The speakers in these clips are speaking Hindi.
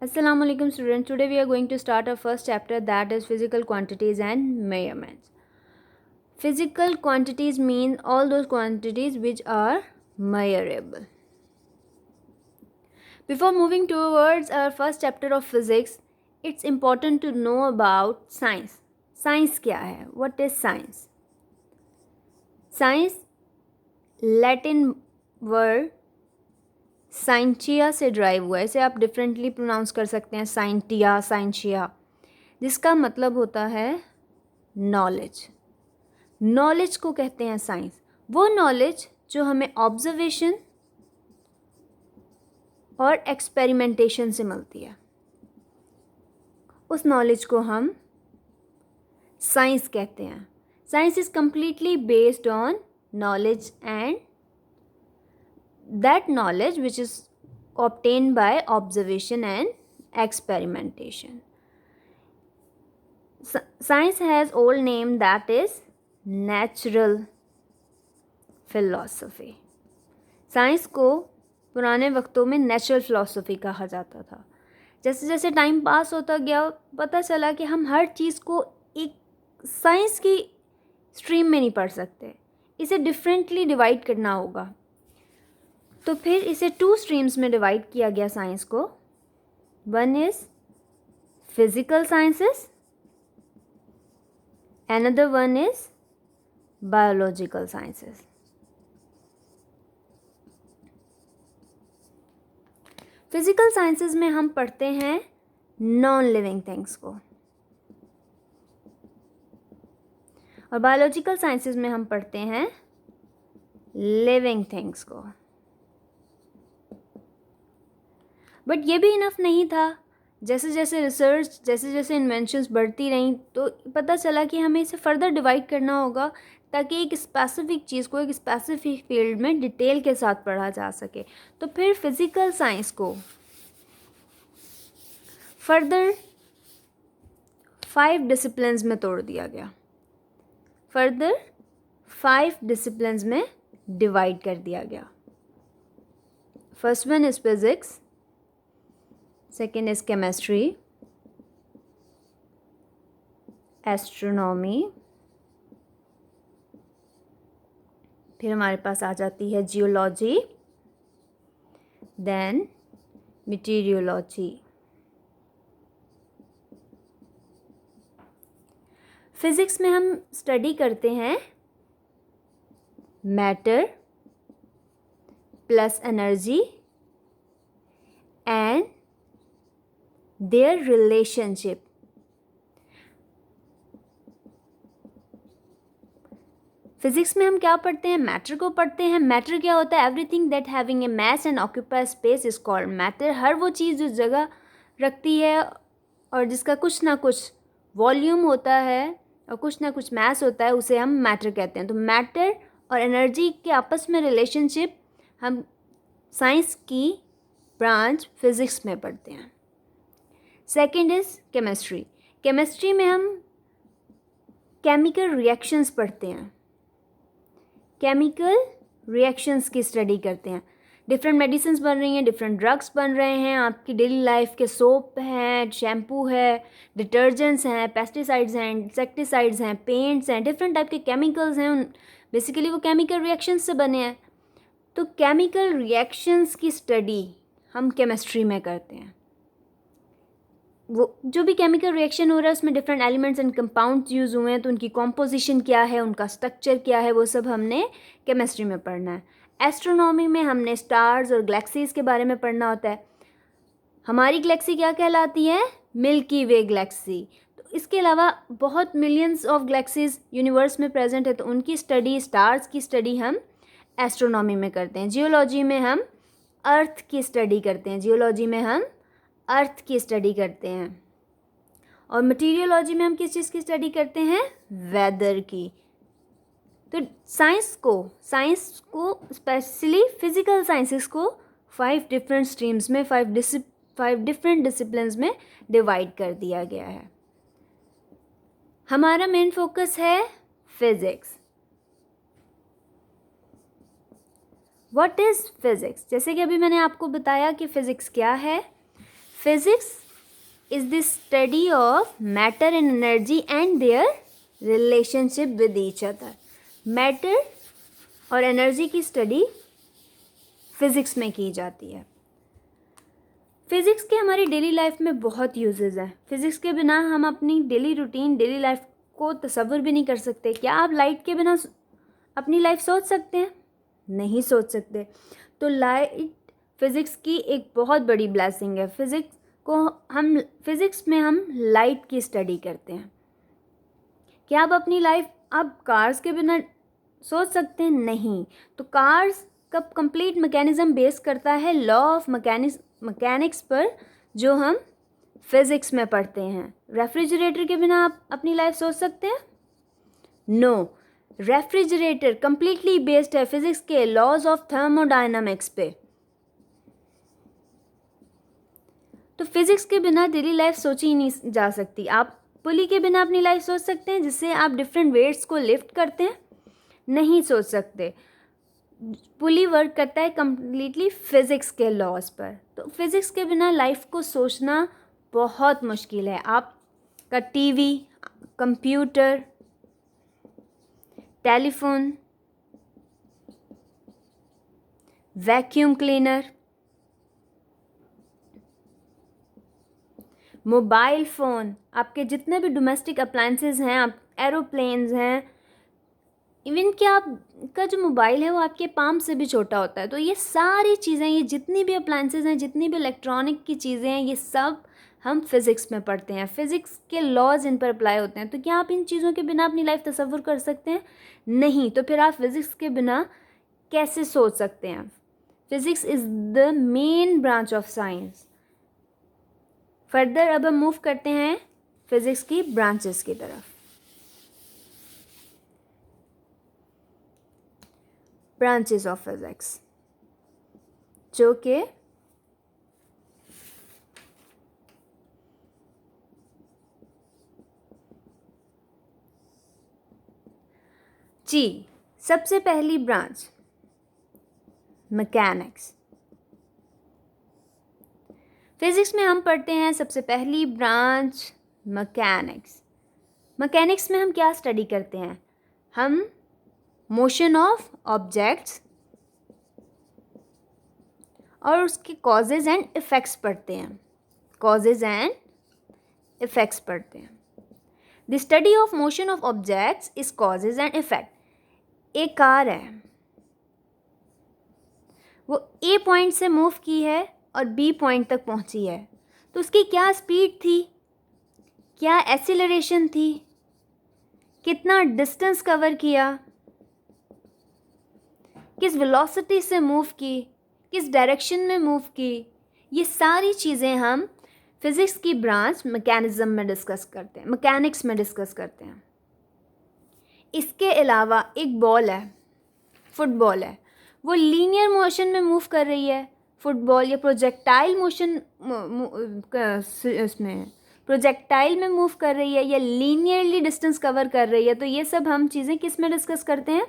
Assalamu alaikum students. Today we are going to start our first chapter, that is physical quantities and measurements. Physical quantities mean all those quantities which are measurable. Before moving towards our first chapter of physics, it's important to know about science. Science क्या है? What is science? Science Latin word scientia से ड्राइव हुआ है. इसे आप डिफरेंटली प्रोनाउंस कर सकते हैं, साइंटिया, साइंशिया, जिसका मतलब होता है नॉलेज. नॉलेज को कहते हैं साइंस. वो नॉलेज जो हमें ऑब्जर्वेशन और एक्सपेरिमेंटेशन से मिलती है, उस नॉलेज को हम साइंस कहते हैं. Science is completely based on knowledge and that knowledge which is obtained by observation and experimentation. Science has old name, that is natural philosophy. Science को पुराने वक्तों में नेचुरल फिलॉसफी कहा जाता था. जैसे जैसे टाइम पास होता गया पता चला कि हम हर चीज़ को एक साइंस की स्ट्रीम में नहीं पढ़ सकते, इसे डिफरेंटली डिवाइड करना होगा. तो फिर इसे 2 स्ट्रीम्स में डिवाइड किया गया साइंस को. One is physical sciences, another one is biological sciences. Physical sciences में हम पढ़ते हैं नॉन लिविंग थिंग्स को, और बायोलॉजिकल साइंसेस में हम पढ़ते हैं लिविंग थिंग्स को. बट ये भी इनफ नहीं था. जैसे जैसे रिसर्च, जैसे जैसे इन्वेंशंस बढ़ती रहीं तो पता चला कि हमें इसे फर्दर डिवाइड करना होगा ताकि एक स्पेसिफिक चीज़ को एक स्पेसिफिक फील्ड में डिटेल के साथ पढ़ा जा सके. तो फिर फिज़िकल साइंस को फर्दर 5 डिसिप्लिन्स में तोड़ दिया गया. फर्दर 5 डिसिप्लिन्स में डिवाइड कर दिया गया. First one is physics, second is chemistry, astronomy, फिर हमारे पास आ जाती है जियोलॉजी, देन मटीरियोलॉजी. फिज़िक्स में हम स्टडी करते हैं matter plus energy and their relationship. Physics में हम क्या पढ़ते हैं? मैटर को पढ़ते हैं. मैटर क्या होता है? Everything that having a mass and occupy space is called matter. हर वो चीज़ जो जगह रखती है और जिसका कुछ ना कुछ वॉल्यूम होता है और कुछ ना कुछ मास होता है, उसे हम मैटर कहते हैं. तो मैटर और एनर्जी के आपस में रिलेशनशिप हम साइंस की ब्रांच फिज़िक्स में पढ़ते हैं. Second is chemistry. केमिस्ट्री में हम केमिकल रिएक्शंस पढ़ते हैं. केमिकल रिएक्शंस की स्टडी करते हैं. डिफरेंट मेडिसिन्स बन रही हैं, डिफरेंट ड्रग्स बन रहे हैं, आपकी डेली लाइफ के सोप हैं, शैम्पू है, डिटर्जेंट्स हैं, पेस्टिसाइड्स हैं, इंसेक्टिसाइड्स हैं, पेंट्स हैं, डिफरेंट टाइप के केमिकल्स हैं. बेसिकली वो केमिकल रिएक्शंस से बने हैं. तो केमिकल रिएक्शंस की स्टडी हम केमिस्ट्री में करते हैं. वो जो भी केमिकल रिएक्शन हो रहा है उसमें different elements and compounds use हुए हैं, तो उनकी कॉम्पोजिशन क्या है, उनका स्ट्रक्चर क्या है, वो सब हमने केमिस्ट्री में पढ़ना है. एस्ट्रोनॉमी में हमने स्टार्स और गैलेक्सीज़ के बारे में पढ़ना होता है. हमारी गैलेक्सी क्या कहलाती है? मिल्की वे गैलेक्सी. तो इसके अलावा बहुत मिलियंस ऑफ गैलेक्सीज़ यूनिवर्स में प्रेजेंट है, तो उनकी स्टडी, स्टार्स की स्टडी हम एस्ट्रोनॉमी में करते हैं. जियोलॉजी में हम अर्थ की स्टडी करते हैं. जियोलॉजी में हम अर्थ की स्टडी करते हैं. और मटीरियोलॉजी में हम किस चीज़ की स्टडी करते हैं? वेदर की. तो साइंस को स्पेशली फिज़िकल साइंसेस को 5 डिफरेंट स्ट्रीम्स में 5 डिफरेंट डिसिप्लिन्स में डिवाइड कर दिया गया है. हमारा मेन फोकस है फिज़िक्स. What is physics? जैसे कि अभी मैंने आपको बताया कि फ़िज़िक्स क्या है. Physics is the study of matter and energy and their relationship with each other. Matter और एनर्जी की स्टडी फिज़िक्स में की जाती है। फिज़िक्स के हमारी डेली लाइफ में बहुत यूजेस हैं। फिज़िक्स के बिना हम अपनी डेली रूटीन, डेली लाइफ को तसव्वुर भी नहीं कर सकते। क्या आप लाइट के बिना अपनी लाइफ सोच सकते हैं? नहीं सोच सकते। तो लाइट फिज़िक्स की एक बहुत बड़ी ब्लेसिंग है। फिज़िक्स में हम लाइट की स्टडी करते हैं। क्या आप अपनी लाइफ आप कार्स के बिना सोच सकते हैं? नहीं। तो कार्स का कंप्लीट मैकेनिज्म बेस करता है लॉ ऑफ मैकेनिक्स पर, जो हम फिज़िक्स में पढ़ते हैं। रेफ्रिजरेटर के बिना आप अपनी लाइफ सोच सकते हैं? नो। रेफ्रिजरेटर कंप्लीटली बेस्ड है फिज़िक्स के लॉज ऑफ थर्मोडायनामिक्स पे। तो फिज़िक्स के बिना डेली लाइफ सोची ही नहीं जा सकती। आप पुली के बिना अपनी लाइफ सोच सकते हैं, जिससे आप डिफरेंट वेट्स को लिफ्ट करते हैं? नहीं सोच सकते। पुली वर्क करता है कम्प्लीटली फिज़िक्स के लॉज पर। तो फिज़िक्स के बिना लाइफ को सोचना बहुत मुश्किल है। आपका TV, computer, telephone, vacuum cleaner, mobile phone, आपके जितने भी डोमेस्टिक अप्लायंसेस हैं, आप एरोप्लेन्स हैं, इवन कि आपका जो मोबाइल है वो आपके पाम से भी छोटा होता है। तो ये सारी चीज़ें, ये जितनी भी अप्लायंसेस हैं, जितनी भी इलेक्ट्रॉनिक की चीज़ें हैं, ये सब हम फिज़िक्स में पढ़ते हैं। फिज़िक्स के लॉज इन पर अप्लाई होते हैं। तो क्या आप इन चीज़ों के बिना अपनी लाइफ तसव्वुर कर सकते हैं? नहीं। तो फिर आप फिज़िक्स के बिना कैसे सोच सकते हैं? Physics is the main branch of science. Further अब हम मूव करते हैं फिज़िक्स की ब्रांचेस की तरफ। ब्रांचेस ऑफ फिज़िक्स, जो कि जी, सबसे पहली ब्रांच मैकेनिक्स। फिज़िक्स में हम पढ़ते हैं सबसे पहली ब्रांच मैकेनिक्स। मैकेनिक्स में हम क्या स्टडी करते हैं? हम मोशन ऑफ ऑब्जेक्ट्स और उसके कॉजेज़ एंड इफ़ेक्ट्स पढ़ते हैं। कॉजेज़ एंड इफ़ेक्ट्स पढ़ते हैं। The study of motion of objects is causes and effect. एक कार है, वो ए पॉइंट से मूव की है और बी पॉइंट तक पहुंची है। तो उसकी क्या स्पीड थी, क्या एक्सीलरेशन थी, कितना डिस्टेंस कवर किया, किस वेलोसिटी से मूव की, किस डायरेक्शन में मूव की, ये सारी चीज़ें हम फिज़िक्स की ब्रांच मैकेनिज़्म में डिस्कस करते हैं, मैकेनिक्स में डिस्कस करते हैं। इसके अलावा एक बॉल है, फुटबॉल है, वो लीनियर मोशन में मूव कर रही है। फुटबॉल या प्रोजेक्टाइल मोशन उसमें प्रोजेक्टाइल में मूव कर रही है या लीनियरली डिस्टेंस कवर कर रही है। तो ये सब हम चीज़ें किस में डिस्कस करते हैं?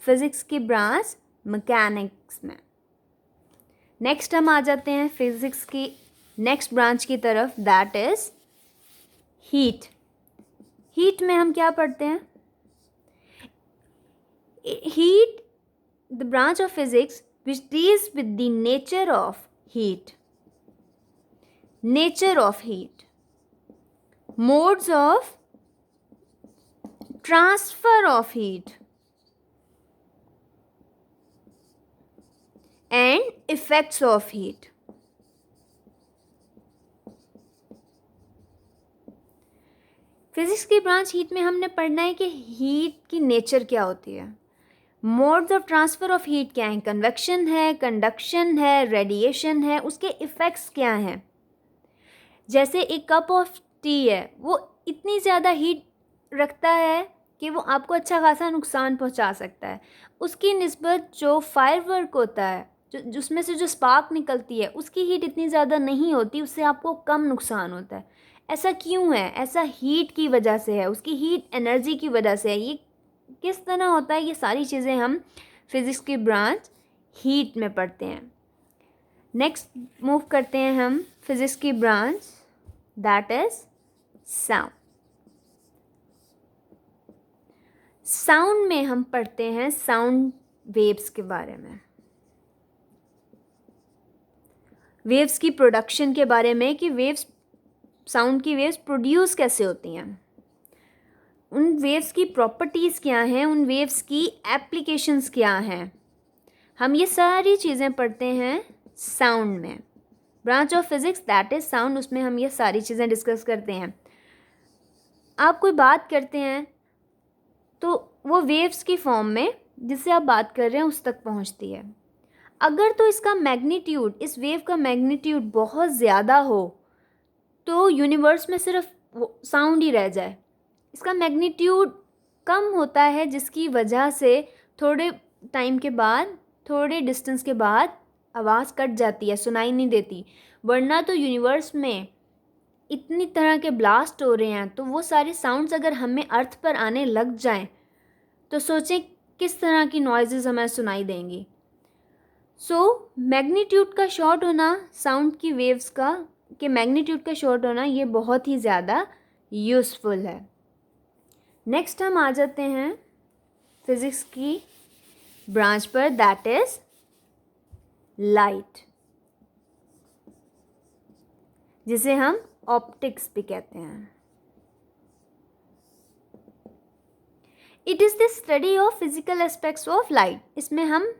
फिज़िक्स की ब्रांच मैकेनिक्स में। नेक्स्ट हम आ जाते हैं फिज़िक्स की नेक्स्ट ब्रांच की तरफ, दैट इज़ हीट। हीट में हम क्या पढ़ते हैं? Heat, the branch of physics which deals with the nature of heat, modes of transfer of heat and effects of heat. Physics की ब्रांच हीट में हमने पढ़ना है कि हीट की नेचर क्या होती है, modes of transfer of heat क्या हैं, कन्वेक्शन है, कंडक्शन है, रेडिएशन है, उसके इफ़ेक्ट्स क्या हैं। जैसे एक कप ऑफ टी है, वो इतनी ज़्यादा हीट रखता है कि वो आपको अच्छा खासा नुकसान पहुंचा सकता है। उसकी निस्बत जो फायरवर्क होता है, जो उसमें से जो स्पार्क निकलती है, उसकी हीट इतनी ज़्यादा नहीं होती, उससे आपको कम नुकसान होता है। ऐसा क्यों है? ऐसा हीट की वजह से है, उसकी हीट एनर्जी की वजह से है। ये किस तरह होता है, ये सारी चीज़ें हम फिज़िक्स की ब्रांच हीट में पढ़ते हैं। नेक्स्ट मूव करते हैं हम फिजिक्स की branch, that is sound. Sound में हम पढ़ते हैं साउंड वेव्स के बारे में, वेव्स की प्रोडक्शन के बारे में कि वेव्स, साउंड की वेव्स प्रोड्यूस कैसे होती हैं, उन वेव्स की प्रॉपर्टीज़ क्या हैं, उन वेव्स की एप्लीकेशंस क्या हैं। हम ये सारी चीज़ें पढ़ते हैं साउंड में, branch of physics that is sound, उसमें हम ये सारी चीज़ें डिस्कस करते हैं। आप कोई बात करते हैं तो वो वेव्स की फॉर्म में जिससे आप बात कर रहे हैं उस तक पहुंचती है। अगर तो इसका मैग्नीट्यूड, इस वेव का मैग्नीट्यूड बहुत ज़्यादा हो तो यूनिवर्स में सिर्फ साउंड ही रह जाए। इसका मैग्नीट्यूड कम होता है जिसकी वजह से थोड़े टाइम के बाद, थोड़े डिस्टेंस के बाद आवाज़ कट जाती है, सुनाई नहीं देती। वरना तो यूनिवर्स में इतनी तरह के ब्लास्ट हो रहे हैं, तो वो सारे साउंड्स अगर हमें अर्थ पर आने लग जाएं तो सोचें किस तरह की नॉइज़ेस हमें सुनाई देंगी। सो मैग्नीट्यूड का शॉर्ट होना, साउंड की वेव्स का के मैग्नीट्यूड का शॉर्ट होना, ये बहुत ही ज़्यादा यूज़फुल है। नेक्स्ट हम आ जाते हैं फिज़िक्स की ब्रांच पर, दैट इज़ लाइट, जिसे हम ऑप्टिक्स भी कहते हैं। It is the study of physical aspects of light. इसमें हम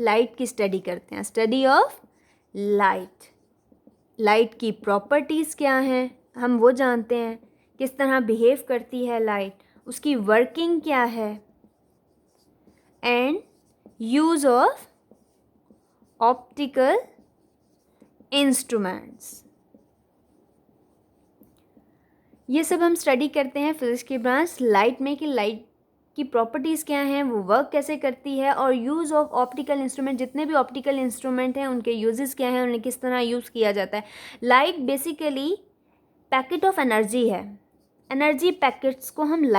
लाइट की स्टडी करते हैं, स्टडी ऑफ लाइट। लाइट की प्रॉपर्टीज़ क्या हैं हम वो जानते हैं, किस तरह बिहेव करती है लाइट, उसकी वर्किंग क्या है, and use of optical instruments, ये सब हम स्टडी करते हैं फिजिक्स की ब्रांच लाइट में कि लाइट की प्रॉपर्टीज़ क्या हैं, वो वर्क कैसे करती है, और यूज़ ऑफ ऑप्टिकल इंस्ट्रूमेंट, जितने भी ऑप्टिकल इंस्ट्रूमेंट हैं उनके यूजेस क्या हैं, उन्हें किस तरह यूज़ किया जाता है। Light basically packet of energy है, एनर्जी पैकेट्स को हम